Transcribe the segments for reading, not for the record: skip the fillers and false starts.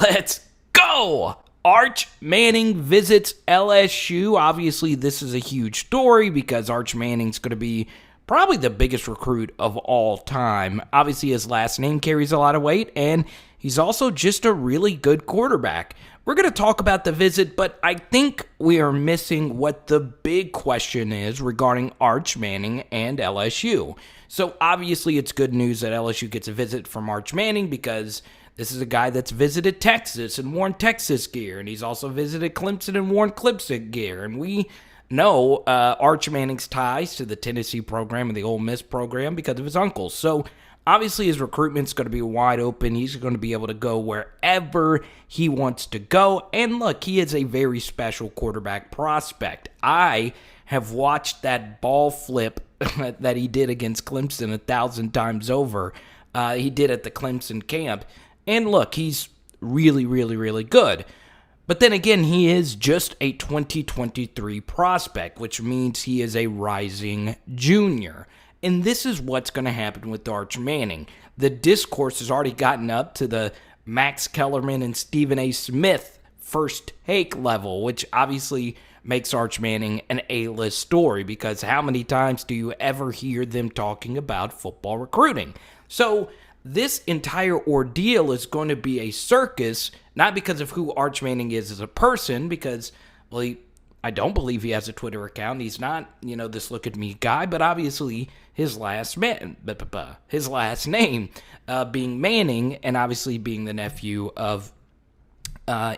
Let's go! Arch Manning visits LSU. Obviously, this is a huge story because Arch Manning's going to be probably the biggest recruit of all time. Obviously, his last name carries a lot of weight, and he's also just a really good quarterback. We're going to talk about the visit, but I think we are missing what the big question is regarding Arch Manning and LSU. So obviously, it's good news that LSU gets a visit from Arch Manning because this is a guy that's visited Texas and worn Texas gear, and he's also visited Clemson and worn Clemson gear. And we know Arch Manning's ties to the Tennessee program and the Ole Miss program because of his uncles. So obviously his recruitment's going to be wide open. He's going to be able to go wherever he wants to go. And look, he is a very special quarterback prospect. I have watched that ball flip that he did against Clemson 1,000 times over. He did at the Clemson camp. And look, he's really, really, really good. But then again, he is just a 2023 prospect, which means he is a rising junior. And this is what's going to happen with Arch Manning. The discourse has already gotten up to the Max Kellerman and Stephen A. Smith first take level, which obviously makes Arch Manning an A-list story because how many times do you ever hear them talking about football recruiting? So this entire ordeal is going to be a circus, not because of who Arch Manning is as a person, because, well, I don't believe he has a Twitter account. He's not, this look at me guy, but obviously his last name being Manning, and obviously being the nephew of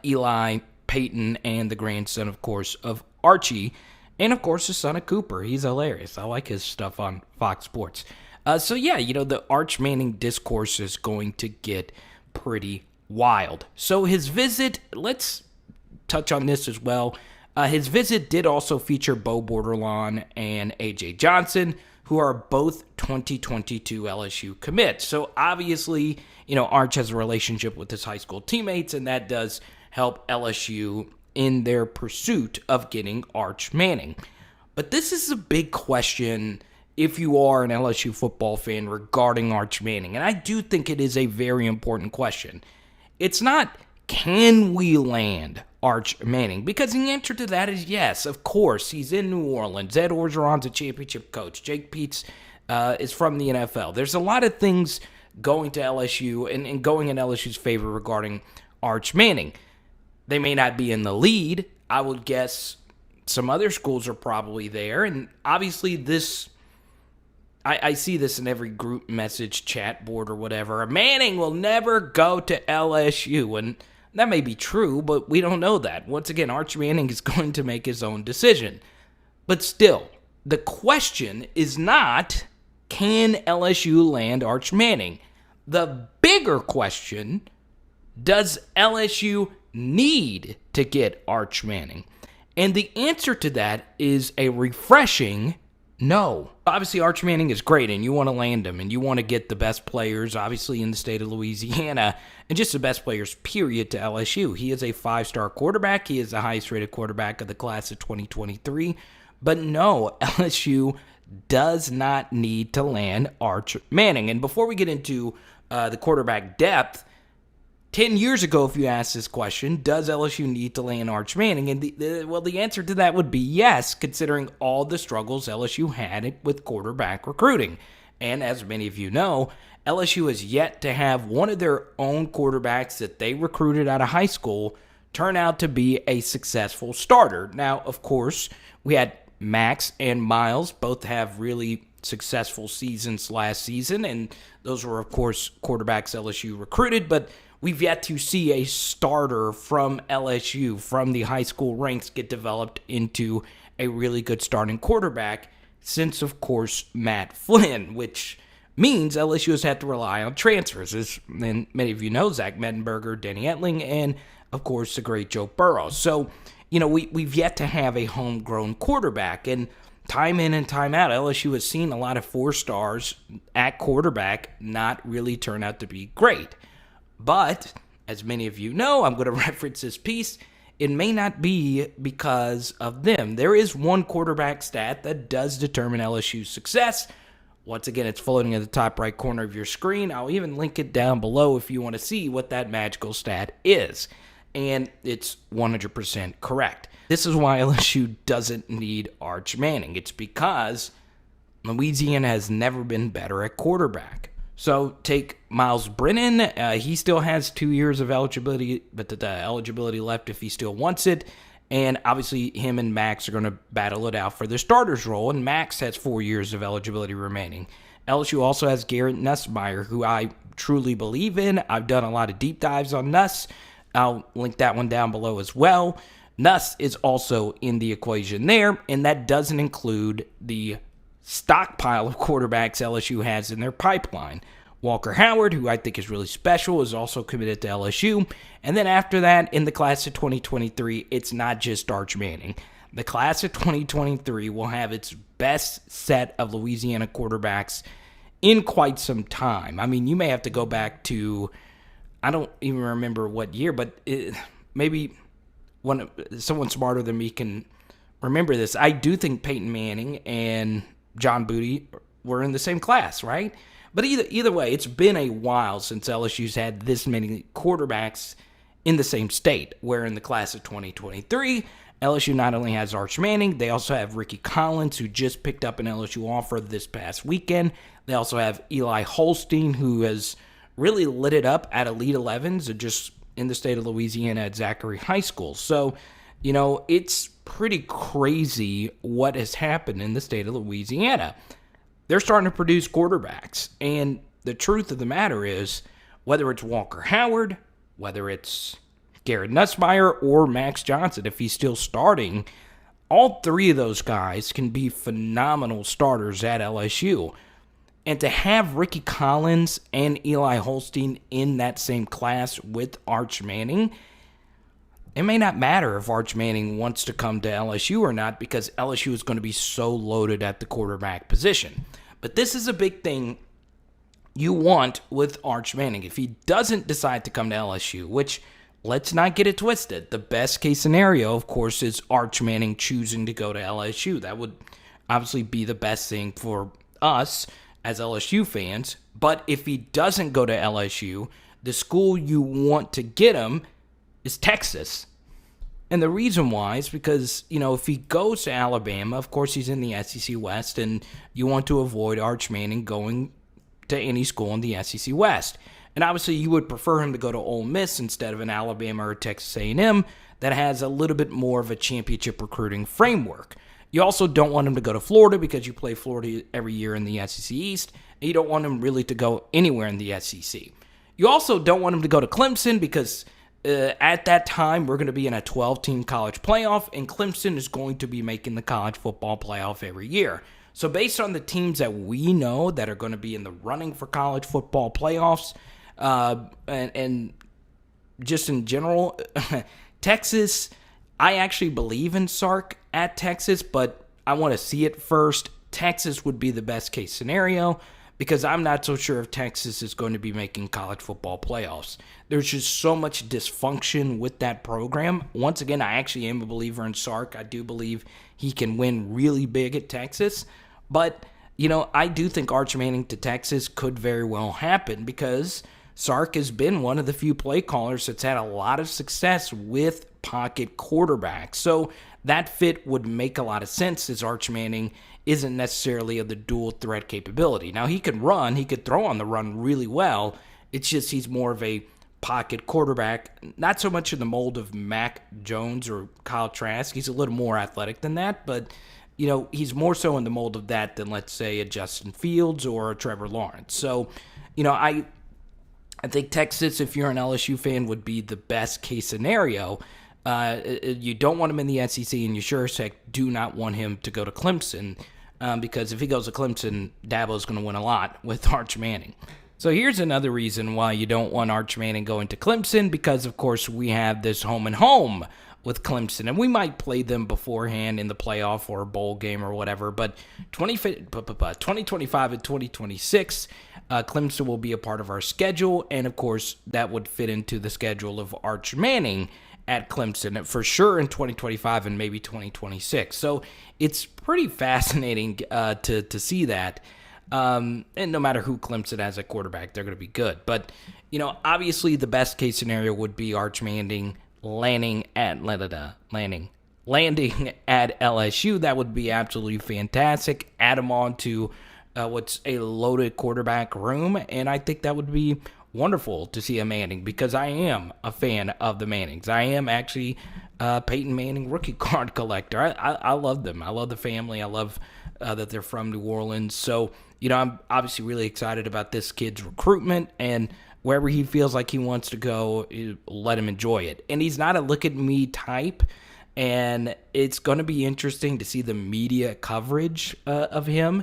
Eli, Peyton, and the grandson, of course, of Archie, and of course the son of Cooper. He's hilarious. I like his stuff on Fox Sports. The Arch Manning discourse is going to get pretty wild. So his visit, let's touch on this as well. His visit did also feature Bo Bordelon and A.J. Johnson, who are both 2022 LSU commits. So obviously, Arch has a relationship with his high school teammates, and that does help LSU in their pursuit of getting Arch Manning. But this is a big question if you are an LSU football fan regarding Arch Manning. And I do think it is a very important question. It's not, can we land Arch Manning? Because the answer to that is yes, of course. He's in New Orleans. Ed Orgeron's a championship coach. Jake PEETZ is from the NFL. There's a lot of things going to LSU and going in LSU's favor regarding Arch Manning. They may not be in the lead. I would guess some other schools are probably there. And obviously I see this in every group message, chat board, or whatever. Manning will never go to LSU. And that may be true, but we don't know that. Once again, Arch Manning is going to make his own decision. But still, the question is not, can LSU land Arch Manning? The bigger question, does LSU need to get Arch Manning? And the answer to that is a refreshing no. Obviously, Arch Manning is great, and you want to land him, and you want to get the best players, obviously, in the state of Louisiana, and just the best players, period, to LSU. He is a 5-star quarterback. He is the highest-rated quarterback of the class of 2023. But no, LSU does not need to land Arch Manning. And before we get into the quarterback depth, 10 years ago, if you asked this question, does LSU need to land Arch Manning? And the answer to that would be yes, considering all the struggles LSU had with quarterback recruiting. And as many of you know, LSU has yet to have one of their own quarterbacks that they recruited out of high school turn out to be a successful starter. Now, of course, we had Max and Miles both have really successful seasons last season, and those were, of course, quarterbacks LSU recruited, but we've yet to see a starter from LSU, from the high school ranks, get developed into a really good starting quarterback since, of course, Matt Flynn, which means LSU has had to rely on transfers. As and many of you know, Zach Mettenberger, Denny Etling, and, of course, the great Joe Burrow. So, we've yet to have a homegrown quarterback, and time in and time out, LSU has seen a lot of 4-stars at quarterback not really turn out to be great. But, as many of you know, I'm going to reference this piece, it may not be because of them. There is one quarterback stat that does determine LSU's success. Once again, it's floating in the top right corner of your screen. I'll even link it down below if you want to see what that magical stat is. And it's 100% correct. This is why LSU doesn't need Arch Manning. It's because Louisiana has never been better at quarterback. So take Miles Brennan. He still has 2 years of eligibility, but the eligibility left if he still wants it. And obviously him and Max are going to battle it out for the starter's role. And Max has 4 years of eligibility remaining. LSU also has Garrett Nussmeier, who I truly believe in. I've done a lot of deep dives on NUSS. I'll link that one down below as well. NUSS is also in the equation there, and that doesn't include the stockpile of quarterbacks LSU has in their pipeline. Walker Howard, who I think is really special, is also committed to LSU. And then after that, in the class of 2023, it's not just Arch Manning. The class of 2023 will have its best set of Louisiana quarterbacks in quite some time. I mean, you may have to go back to, I don't even remember what year, but maybe someone smarter than me can remember this. I do think Peyton Manning and John Booty were in the same class, right? But either way, it's been a while since LSU's had this many quarterbacks in the same state, where in the class of 2023, LSU not only has Arch Manning, they also have Ricky Collins, who just picked up an LSU offer this past weekend. They also have Eli Holstein, who has really lit it up at Elite 11s, just in the state of Louisiana at Zachary High School. So, it's pretty crazy what has happened in the state of Louisiana. They're starting to produce quarterbacks. And the truth of the matter is, whether it's Walker Howard, whether it's Garrett Nussmeier, or Max Johnson, if he's still starting, all three of those guys can be phenomenal starters at LSU. And to have Ricky Collins and Eli Holstein in that same class with Arch Manning, it may not matter if Arch Manning wants to come to LSU or not, because LSU is going to be so loaded at the quarterback position. But this is a big thing you want with Arch Manning. If he doesn't decide to come to LSU, which, let's not get it twisted, the best case scenario, of course, is Arch Manning choosing to go to LSU. That would obviously be the best thing for us as LSU fans. But if he doesn't go to LSU, the school you want to get him is Texas. And the reason why is because, if he goes to Alabama, of course he's in the SEC West, and you want to avoid Arch Manning going to any school in the SEC West. And obviously you would prefer him to go to Ole Miss instead of an Alabama or Texas A&M that has a little bit more of a championship recruiting framework. You also don't want him to go to Florida because you play Florida every year in the SEC East, and you don't want him really to go anywhere in the SEC. You also don't want him to go to Clemson because at that time, we're going to be in a 12-team college playoff, and Clemson is going to be making the college football playoff every year. So based on the teams that we know that are going to be in the running for college football playoffs, and just in general, Texas, I actually believe in Sark at Texas, but I want to see it first. Texas would be the best case scenario, because I'm not so sure if Texas is going to be making college football playoffs. There's just so much dysfunction with that program. Once again, I actually am a believer in Sark. I do believe he can win really big at Texas. But, I do think Arch Manning to Texas could very well happen, because Sark has been one of the few play callers that's had a lot of success with pocket quarterbacks. So that fit would make a lot of sense, as Arch Manning isn't necessarily of the dual threat capability. Now, he can run, he could throw on the run really well. It's just he's more of a pocket quarterback, not so much in the mold of Mac Jones or Kyle Trask. He's a little more athletic than that, but he's more so in the mold of that than, let's say, a Justin Fields or a Trevor Lawrence. So, I think Texas, if you're an LSU fan, would be the best case scenario. You don't want him in the SEC, and you sure as heck do not want him to go to Clemson, because if he goes to Clemson, Dabo's going to win a lot with Arch Manning. So here's another reason why you don't want Arch Manning going to Clemson, because, of course, we have this home and home with Clemson, and we might play them beforehand in the playoff or a bowl game or whatever, but 2025 and 2026, Clemson will be a part of our schedule, and, of course, that would fit into the schedule of Arch Manning at Clemson for sure in 2025 and maybe 2026. So it's pretty fascinating to see that. And no matter who Clemson has at quarterback, they're going to be good. But, obviously the best case scenario would be Arch Manning landing at LSU. That would be absolutely fantastic. Add him on to what's a loaded quarterback room, and I think that would be wonderful to see a Manning, because I am a fan of the Mannings. I am actually a Peyton Manning rookie card collector. I love them. I love the family. I love that they're from New Orleans. So, I'm obviously really excited about this kid's recruitment, and wherever he feels like he wants to go, let him enjoy it. And he's not a look-at-me type, and it's going to be interesting to see the media coverage of him.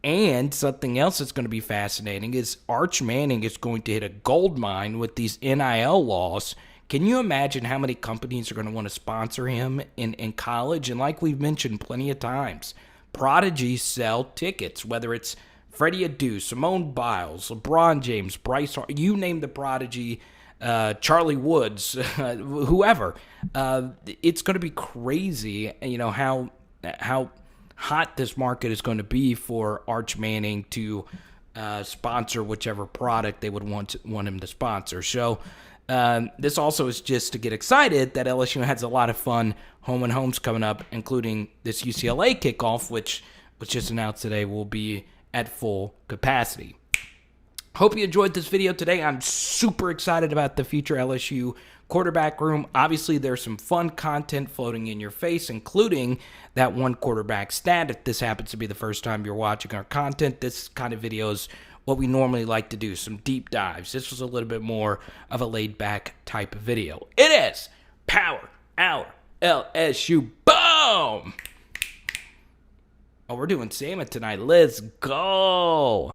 And something else that's going to be fascinating is Arch Manning is going to hit a gold mine with these NIL laws. Can you imagine how many companies are going to want to sponsor him in college? And like we've mentioned plenty of times, prodigies sell tickets, whether it's Freddie Adu, Simone Biles, LeBron James, Bryce Hart, you name the prodigy, Charlie Woods, whoever. It's going to be crazy, how hot this market is going to be for Arch Manning to sponsor whichever product they would want him to sponsor. So this also is just to get excited that LSU has a lot of fun home and homes coming up, including this UCLA kickoff, which was just announced today will be at full capacity. Hope you enjoyed this video today. I'm super excited about the future LSU quarterback room. Obviously, there's some fun content floating in your face, including that one quarterback stat. If this happens to be the first time you're watching our content, this kind of video is what we normally like to do, some deep dives. This was a little bit more of a laid-back type of video. It is Power Hour LSU. Boom! Oh, we're doing salmon tonight. Let's go!